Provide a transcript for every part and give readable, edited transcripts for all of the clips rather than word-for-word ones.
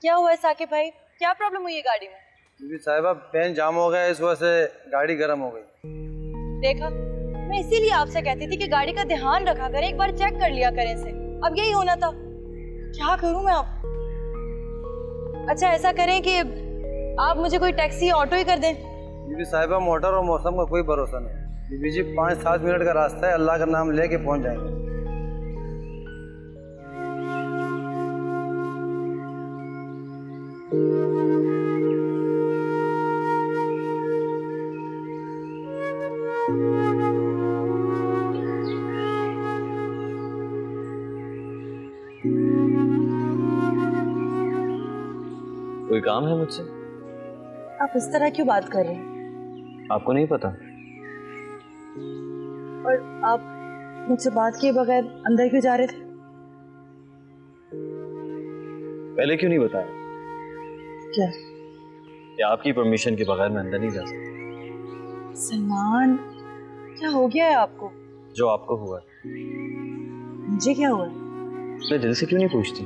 क्या हुआ है साकिब भाई, क्या प्रॉब्लम हुई है गाड़ी में? बीबी साहिबा पेन जाम हो गया, इस वजह से गाड़ी गर्म हो गई। देखा, मैं इसीलिए आपसे कहती थी कि गाड़ी का ध्यान रखा करें, एक बार चेक कर लिया करें इसे। अब यही होना था, क्या करूं मैं अब? अच्छा ऐसा करें कि आप मुझे कोई टैक्सी ऑटो ही कर दें। बीबी साहिबा मोटर और मौसम का कोई भरोसा नहीं। बीबी जी 5-7 मिनट का रास्ता है, अल्लाह का नाम लेके पहुंच जाएंगे। कोई काम है मुझसे? आप इस तरह क्यों बात कर रहे हैं? आपको नहीं पता? और आप मुझसे बात किए बगैर अंदर क्यों जा रहे थे? पहले क्यों नहीं बताया? क्या? कि आपकी परमिशन के बगैर मैं अंदर नहीं जा सकता। सलमान, क्या हो गया है आपको? जो आपको हुआ मुझे क्या हुआ? मैं दिल से क्यों नहीं पूछती?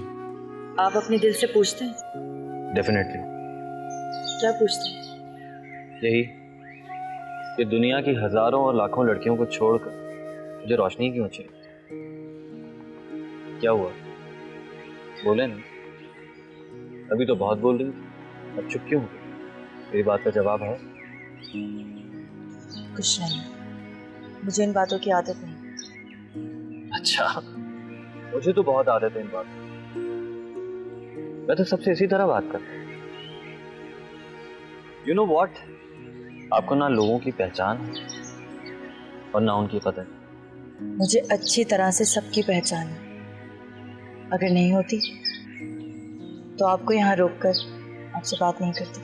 आप अपने दिल से पूछते हैं? डेफिनेटली। क्या पूछते हैं? यही कि दुनिया की हजारों और लाखों लड़कियों को छोड़कर मुझे रोशनी क्यों चाहिए? क्या हुआ? बोले नहीं। अभी तो बहुत बोल रही थी, अब चुप क्यों हो? मेरी बात का जवाब है? कुछ नहीं, मुझे इन बातों की आदत नहीं। अच्छा, मुझे तो बहुत आदत है इन बातों। मैं तो सबसे इसी तरह बात करता हूँ। यू नो वॉट, आपको ना लोगों की पहचान है और ना उनकी कदर। मुझे अच्छी तरह से सबकी पहचान है। अगर नहीं होती तो आपको यहाँ रोककर आपसे बात नहीं करती।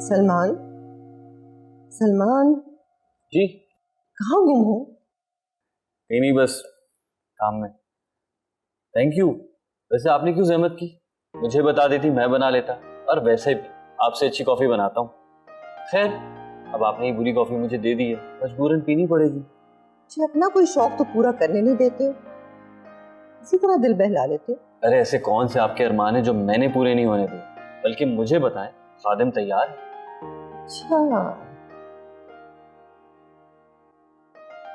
सलमान, सलमान जी? कहाँ गुम हो? नहीं बस काम में। Thank you. वैसे आपने क्यों जहमत की? मुझे बता देती, मैं बना लेता। और वैसे भी आपसे अच्छी कॉफी बनाता हूँ। खैर, अब आपने ये बुरी कॉफी मुझे दे दी है, मजबूरन पीनी पड़ेगी। मुझे अपना कोई शौक तो पूरा करने नहीं देते, इसी तरह दिल बहला लेते। अरे ऐसे कौन से आपके अरमान है जो मैंने पूरे नहीं होने दिए? बल्कि मुझे बताएं, खादिम तैयार है? अच्छा,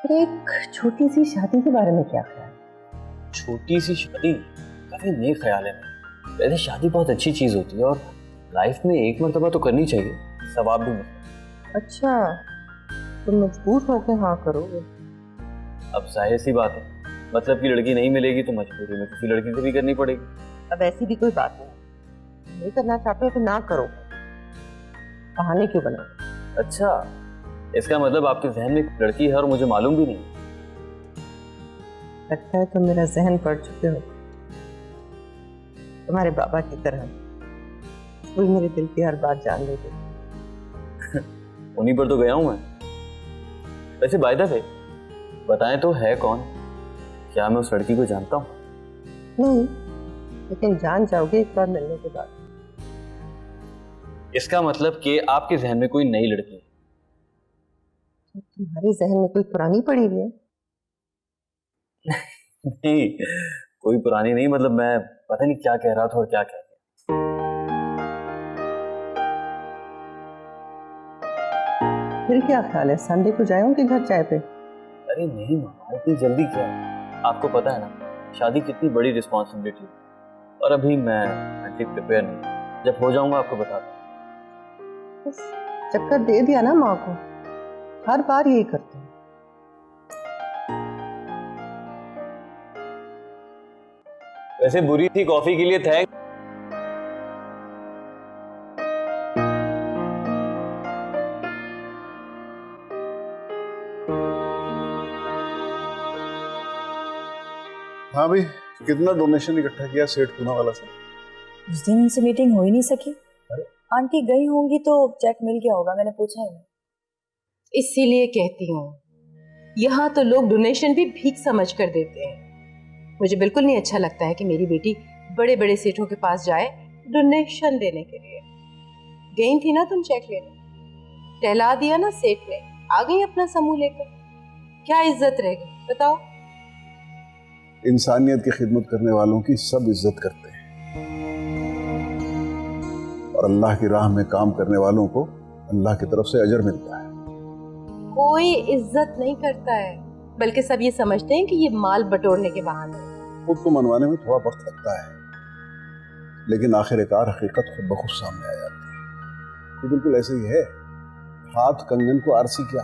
फिर एक छोटी सी शादी के बारे में क्या ख्याल? छोटी सी शादी? काफी नेक ख्याल है। वैसे शादी बहुत अच्छी चीज होती है और लाइफ में एक मर्तबा तो करनी चाहिए, सवाब भी मिलता है। अच्छा, तुम मजबूर होकर हाँ करोगे? अब जाहिर सी बात है, मतलब की लड़की नहीं मिलेगी तो मजबूरी में किसी लड़की से भी करनी पड़ेगी। अब ऐसी भी कोई बात नहीं करना चाहते हो तो ना करो, बहाने क्यों बनाओ? अच्छा, इसका मतलब आपके जहन में एक लड़की है और मुझे मालूम भी नहीं? लगता है तुम मेरा जहन पढ़ चुके हो, तुम्हारे बाबा की तरह। कोई मेरे दिल की हर बात जान लेते। उन्हीं पर तो गया हूं मैं। वैसे बाय द वे, बताएं तो है कौन? क्या मैं उस लड़की को जानता हूँ? नहीं, लेकिन जान जाओगे एक बार मिलने के बाद। इसका मतलब कि आपके जहन में कोई नई लड़की है? तुम्हारे जहन में कोई पुरानी पड़ी हुई है? नहीं, कोई पुरानी नहीं, मतलब मैं पता नहीं क्या कह रहा था और क्या कह गया। फिर क्या ख्याल है, संडे को जाए उनके घर चाय पे? अरे नहीं मामा, इतनी जल्दी क्या है? आपको पता है ना, शादी कितनी बड़ी रिस्पॉन्सिबिलिटी है और अभी मैं प्रिपेयर नहीं। जब हो जाऊंगा आपको बताता हूँ। बस चक्कर दे दिया ना माँ को, हर बार यही करते हैं। वैसे बुरी थी कॉफी के लिए थैंक। हाँ भाई, कितना डोनेशन इकट्ठा किया सेठ पूना वाला से? उस दिन उनसे मीटिंग हो ही नहीं सकी। आंटी गई होंगी तो चेक मिल गया होगा, मैंने पूछा ही नहीं। इसीलिए कहती हूँ, यहाँ तो लोग डोनेशन भी भीख समझ कर देते हैं। मुझे बिल्कुल नहीं अच्छा लगता है कि मेरी बेटी बड़े बड़े सेठों के पास जाए डोनेशन देने के लिए। गई थी ना तुम चेक लेने, टहला दिया ना सेठ ने, आ गई अपना समूह लेकर, क्या इज्जत रह गई बताओ? इंसानियत की खिदमत करने वालों की सब इज्जत करते हैं और अल्लाह की राह में काम करने वालों को अल्लाह की तरफ से अजर मिलता है। कोई इज्जत नहीं करता है, बल्कि सब ये समझते हैं कि ये माल बटोरने के बहाने हैं। खुद को मनवाने में थोड़ा वक्त लगता है, लेकिन आखिरकार हकीकत खुद ब खुद सामने आ जाती है। ये बिल्कुल ऐसे ही है, हाथ कंगन को आरसी क्या।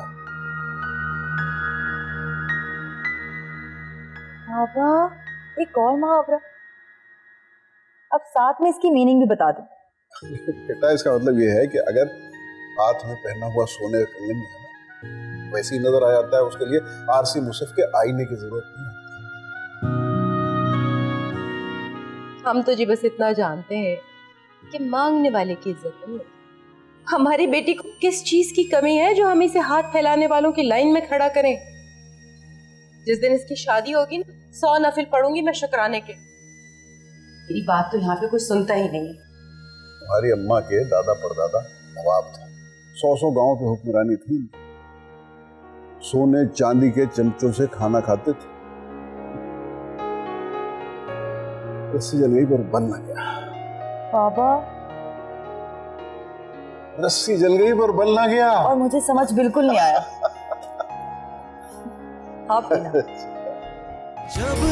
पापा एक और मुहावरा, अब साथ में इसकी मीनिंग भी बता दो। बेटा इसका मतलब ये है कि अगर हाथ में पहना हुआ सोने का कंगन है ना, वैसे ही नजर आ जाता है, उसके लिए आरसी मुसफ के आईने की जरूरत नहीं है। हम तो जी बस इतना जानते हैं कि मांगने वाले की इज्जत नहीं होती। हमारी बेटी को किस चीज की कमी है जो हम इसे हाथ फैलाने वालों की लाइन में खड़ा करें? जिस दिन इसकी शादी होगी ना, 100 नफिल पढ़ूंगी मैं शुक्राने के। मेरी बात तो यहाँ पे कोई सुनता ही नहीं है। तुम्हारी अम्मा के दादा परदादा नवाब थे, 100 गांव पे हुक्मरानी थी, सोने चांदी के चमचों से खाना खाते थे। रस्सी जल गई पर बन न गया। पापा रस्सी जल गई पर बल ना गया। और मुझे समझ बिल्कुल नहीं आया। आप जब